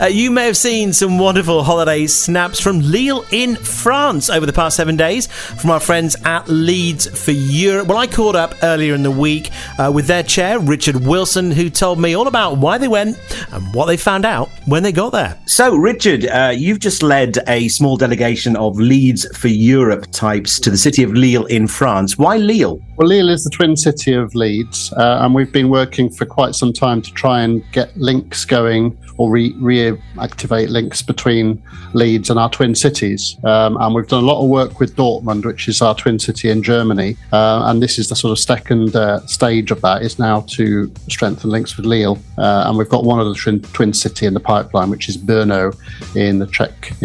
You may have seen some wonderful holiday snaps from Lille in France over the past 7 days from our friends at Leeds for Europe. Well, I caught up earlier in the week with their chair, Richard Wilson, who told me all about why they went and what they found out when they got there. So, Richard, you've just led a small delegation of Leeds for Europe types to the city of Lille in France. Why Lille? Well, Lille is the twin city of Leeds, and we've been working for quite some time to try and get links going or reactivate links between Leeds and our twin cities. And we've done a lot of work with Dortmund, which is our twin city in Germany. And this is the sort of second stage of that, is now to strengthen links with Lille. And we've got one other twin city in the pipeline, which is Brno in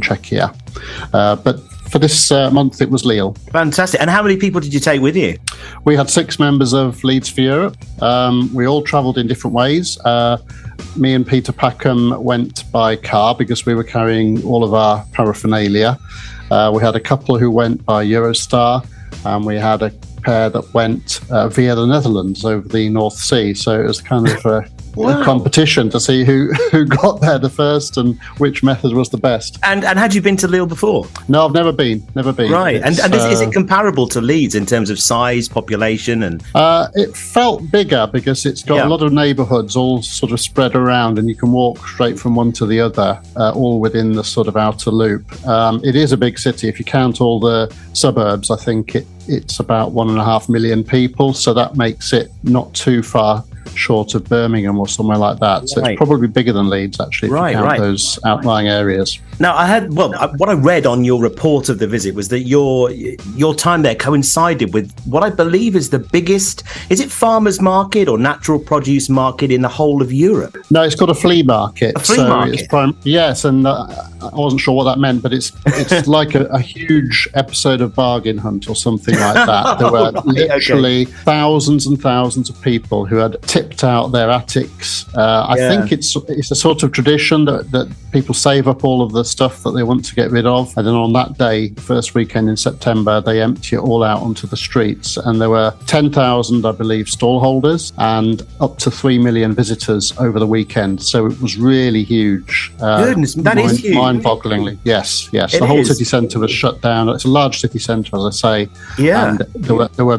Czechia. But for this month, it was Lille. Fantastic. And how many people did you take with you? We had 6 members of Leeds for Europe. We all travelled in different ways. Me and Peter Packham went by car because we were carrying all of our paraphernalia. We had a couple who went by Eurostar, and we had a pair that went via the Netherlands over the North Sea. So it was kind of a competition to see who got there the first and which method was the best. And had you been to Lille before? No, I've never been. Right. And is it comparable to Leeds in terms of size, population? And it felt bigger because it's got a lot of neighbourhoods all sort of spread around, and you can walk straight from one to the other, all within the sort of outer loop. It is a big city. If you count all the suburbs, I think it's about 1.5 million people. So that makes it not too far short of Birmingham or somewhere like that. So it's probably bigger than Leeds, actually, if you count those outlying areas. Now, what I read on your report of the visit was that your time there coincided with what I believe is the biggest, is it farmers market or natural produce market in the whole of Europe? No, it's got a flea market. A flea market? Yes, and I wasn't sure what that meant, but it's like a huge episode of Bargain Hunt or something like that. There were literally thousands and thousands of people who had tipped out their attics. I think it's a sort of tradition that people save up all of the stuff that they want to get rid of, and then on that day, first weekend in September, they empty it all out onto the streets. And there were 10,000, I believe, stallholders and up to 3 million visitors over the weekend. So it was really huge. Goodness, that is huge. Mind-bogglingly. Yes. The whole city centre was shut down. It's a large city centre, as I say. Yeah. And there were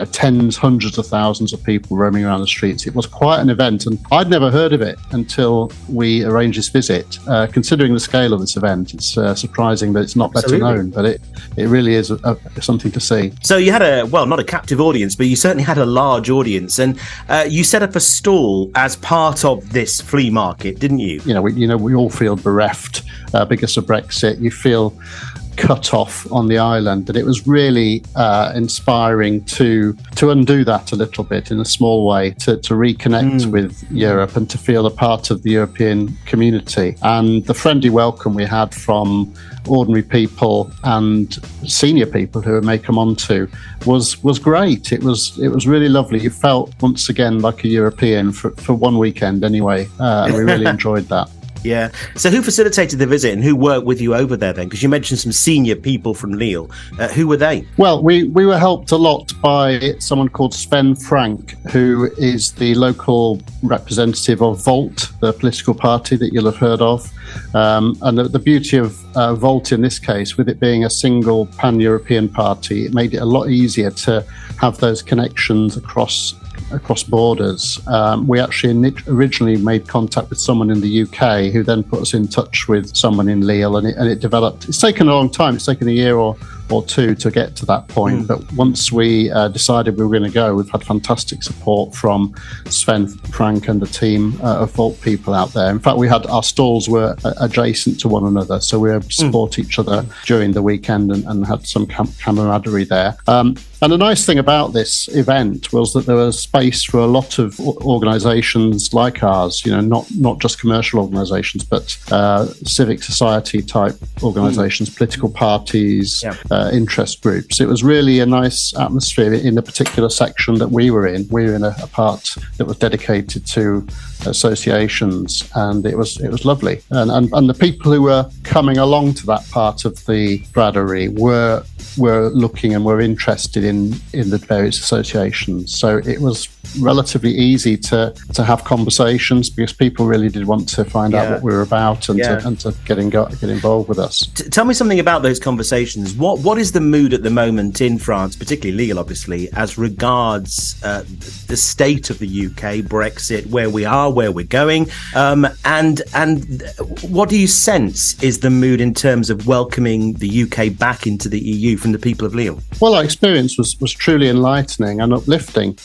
tens, hundreds of thousands of people roaming around the streets. It was quite an event, and I'd never heard of it until we arranged this visit. Considering the scale of this event, it's surprising that it's not better known, but it really is something to see. So you had not a captive audience, but you certainly had a large audience, and you set up a stall as part of this flea market, didn't you? We all feel bereft because of Brexit. You feel cut off on the island, and it was really inspiring to undo that a little bit in a small way, to reconnect with Europe and to feel a part of the European community. And the friendly welcome we had from ordinary people and senior people who may come on to was great. It was really lovely. You felt once again like a European for one weekend anyway, and we really enjoyed that. Yeah. So who facilitated the visit and who worked with you over there then? Because you mentioned some senior people from Lille. Who were they? Well, we were helped a lot by someone called Sven Frank, who is the local representative of Volt, the political party that you'll have heard of. And the beauty of Volt in this case, with it being a single pan-European party, it made it a lot easier to have those connections across borders. We actually originally made contact with someone in the UK who then put us in touch with someone in Lille, and it developed. It's taken a long time. It's taken a year or two to get to that point. But once we decided we were going to go, we've had fantastic support from Sven Frank and the team of Volt people out there. In fact, our stalls were adjacent to one another, so we were able to support each other during the weekend and had some camaraderie there. And the nice thing about this event was that there was space for a lot of organisations like ours, not just commercial organisations, but civic society type organisations, political parties, interest groups. It was really a nice atmosphere in the particular section that we were in. We were in a part that was dedicated to associations, and it was lovely. And the people who were coming along to that part of the braderie were were looking and were interested in the various associations. So it was relatively easy to have conversations because people really did want to find out what we were about and to get involved with us. Tell me something about those conversations. What is the mood at the moment in France, particularly Lille, obviously, as regards the state of the UK, Brexit, where we are, where we're going, and what do you sense is the mood in terms of welcoming the UK back into the EU from the people of Lille? Well, our experience was truly enlightening and uplifting.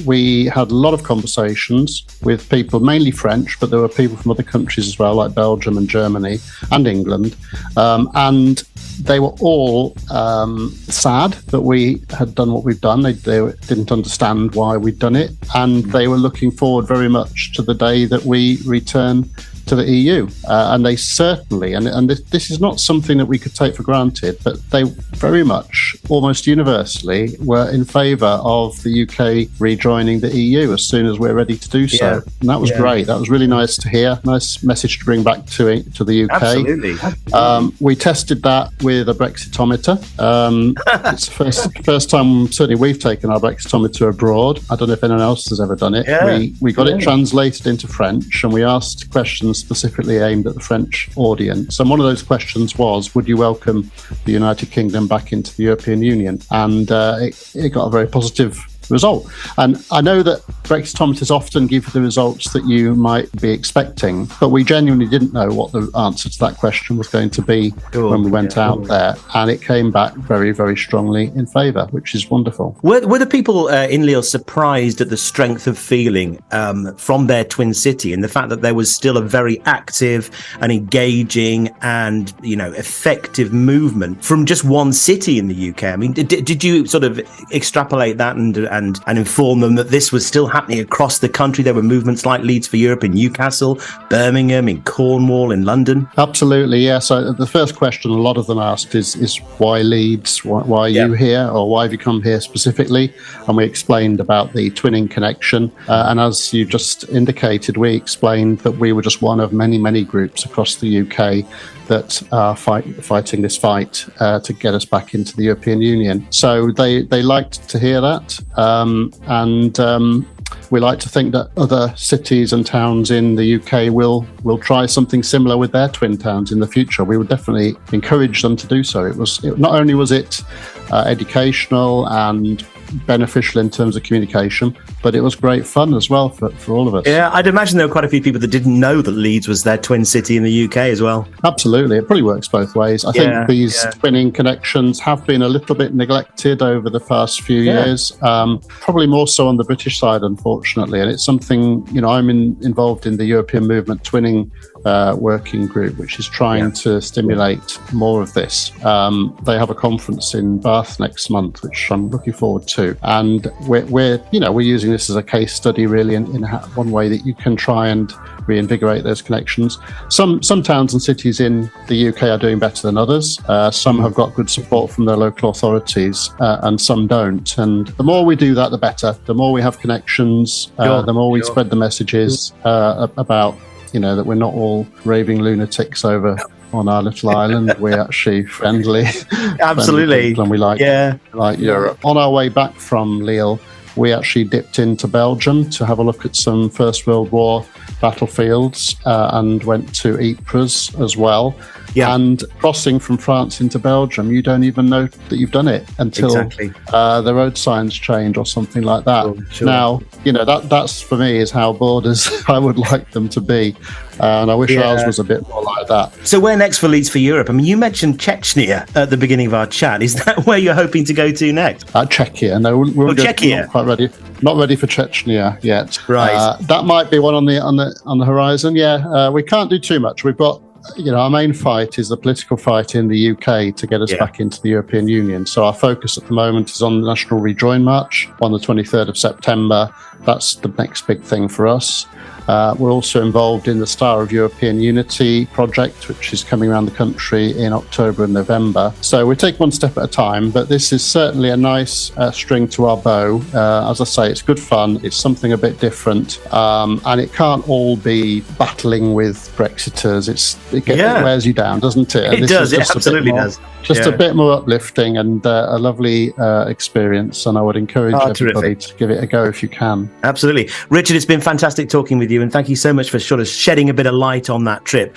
We had a lot of conversations with people, mainly French, but there were people from other countries as well, like Belgium and Germany and England. And they were all sad that we had done what we'd done. They didn't understand why we'd done it. And they were looking forward very much to the day that we return to the EU. And they certainly, and this is not something that we could take for granted, but they very much, almost universally, were in favour of the UK rejoining the EU as soon as we're ready to do so. And that was great. That was really nice to hear. Nice message to bring back to the UK. Absolutely. We tested that with a Brexitometer. It's the first time, certainly, we've taken our Brexitometer abroad. I don't know if anyone else has ever done it. We got it translated into French, and we asked questions specifically aimed at the French audience. And one of those questions was, would you welcome the United Kingdom back into the European Union? And it got a very positive result. And I know that Brexitometers often give the results that you might be expecting, but we genuinely didn't know what the answer to that question was going to be when we went out there. And it came back very, very strongly in favour, which is wonderful. Were the people in Lille surprised at the strength of feeling from their twin city and the fact that there was still a very active and engaging and, effective movement from just one city in the UK? I mean, did you sort of extrapolate that and inform them that this was still happening across the country? There were movements like Leeds for Europe in Newcastle, Birmingham, in Cornwall, in London. Absolutely, yeah. So the first question a lot of them asked is why Leeds? Why are you here? Or why have you come here specifically? And we explained about the twinning connection. And as you just indicated, we explained that we were just one of many, many groups across the UK that are fighting this fight to get us back into the European Union. So they liked to hear that. We like to think that other cities and towns in the UK will try something similar with their twin towns in the future. We would definitely encourage them to do so. Not only was it educational and beneficial in terms of communication, but it was great fun as well for all of us. Yeah, I'd imagine there were quite a few people that didn't know that Leeds was their twin city in the UK as well. Absolutely. It probably works both ways. I think these twinning connections have been a little bit neglected over the past few years, probably more so on the British side, unfortunately. And it's something, I'm involved in the European Movement Twinning working group, which is trying to stimulate more of this. They have a conference in Bath next month, which I'm looking forward to. And we're using this as a case study, really, in one way that you can try and reinvigorate those connections. Some towns and cities in the UK are doing better than others. Some have got good support from their local authorities, and some don't. And the more we do that, the better. The more we have connections, the more we spread the messages about that we're not all raving lunatics over on our little island. We're actually friendly. Absolutely. Friendly, and we like Europe. On our way back from Lille, we actually dipped into Belgium to have a look at some First World War battlefields and went to Ypres as well. Yeah. And crossing from France into Belgium, you don't even know that you've done it until the road signs change or something like that. Sure. Now, that's for me is how borders I would like them to be. And I wish ours was a bit more like that. So where next for Leeds for Europe? I mean, you mentioned Chechnya at the beginning of our chat. Is that where you're hoping to go to next? Czechia. No, we're Czechia. Not quite ready. Not ready for Chechnya yet. Right. That might be one on the horizon. Yeah. We can't do too much. We've got our main fight is the political fight in the UK to get us back into the European Union. So our focus at the moment is on the National Rejoin March on the 23rd of September. That's the next big thing for us. We're also involved in the Star of European Unity project, which is coming around the country in October and November. So we take one step at a time, but this is certainly a nice string to our bow. As I say, it's good fun. It's something a bit different, and it can't all be battling with Brexiters. It wears you down, doesn't it? It does. It absolutely does. Just a bit more uplifting and a lovely experience, and I would encourage everybody to give it a go if you can. Absolutely. Richard, it's been fantastic talking with you, and thank you so much for sort of shedding a bit of light on that trip.